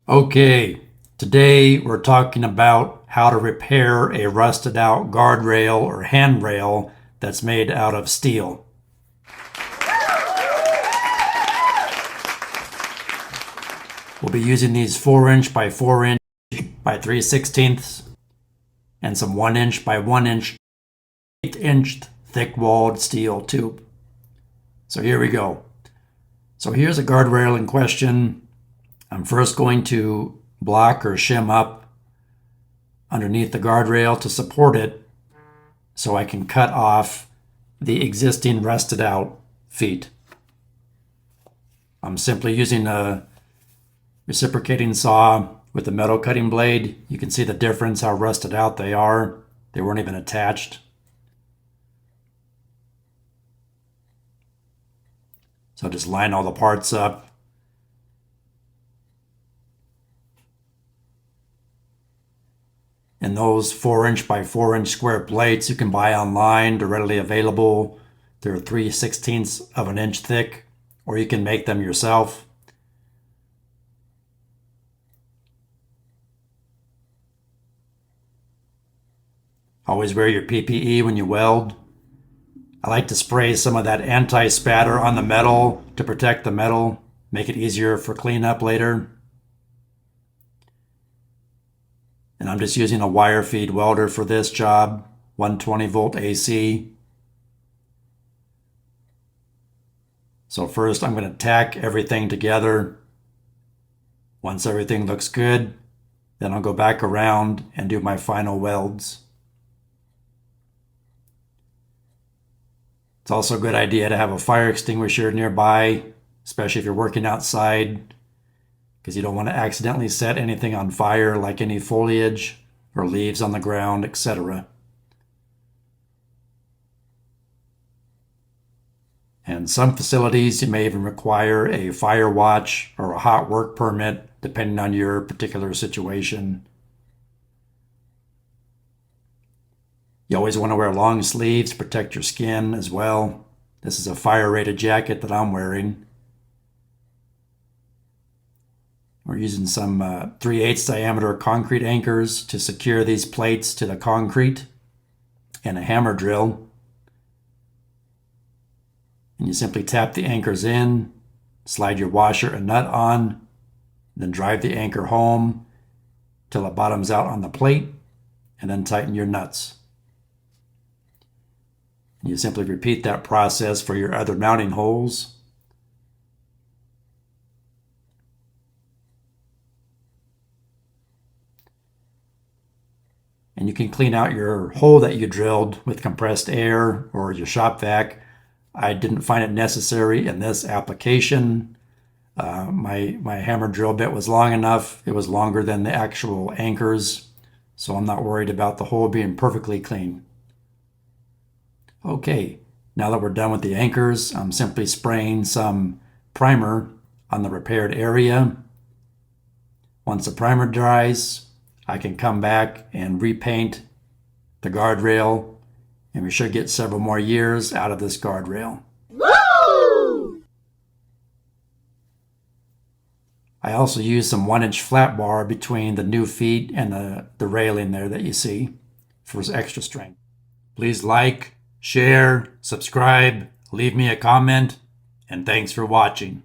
Okay, today we're talking about how to repair a rusted out guardrail or handrail that's made out of steel. We'll be using these 4" by 4" by 3/16 and some 1" by 1" 1/8" thick walled steel tube. So here we go. So here's a guardrail in question. I'm first going to block or shim up underneath the guardrail to support it so I can cut off the existing rusted out feet. I'm simply using a reciprocating saw with a metal cutting blade. You can see the difference, how rusted out they are. They weren't even attached. So just line all the parts up. And those 4" by 4" square plates you can buy online. They're readily available. They're 3/16 of an inch thick, or you can make them yourself. Always wear your PPE when you weld. I like to spray some of that anti-spatter on the metal to protect the metal, make it easier for cleanup later. And I'm just using a wire feed welder for this job, 120 volt AC. So first I'm going to tack everything together. Once everything looks good, then I'll go back around and do my final welds. It's also a good idea to have a fire extinguisher nearby, especially if you're working outside, because you don't want to accidentally set anything on fire, like any foliage or leaves on the ground, etc. And some facilities, you may even require a fire watch or a hot work permit, depending on your particular situation. You always want to wear long sleeves to protect your skin as well. This is a fire-rated jacket that I'm wearing. We're using some 3/8 diameter concrete anchors to secure these plates to the concrete, and a hammer drill. And you simply tap the anchors in, slide your washer and nut on, then drive the anchor home till it bottoms out on the plate, and then tighten your nuts. And you simply repeat that process for your other mounting holes. And you can clean out your hole that you drilled with compressed air or your shop vac. I didn't find it necessary in this application. My hammer drill bit was long enough. It was longer than the actual anchors, so I'm not worried about the hole being perfectly clean. Okay, now that we're done with the anchors, I'm simply spraying some primer on the repaired area. Once the primer dries, I can come back and repaint the guardrail, and we should get several more years out of this guardrail. Woo! I also use some 1" flat bar between the new feet and the railing there that you see for extra strength. Please like, share, subscribe, leave me a comment, and thanks for watching.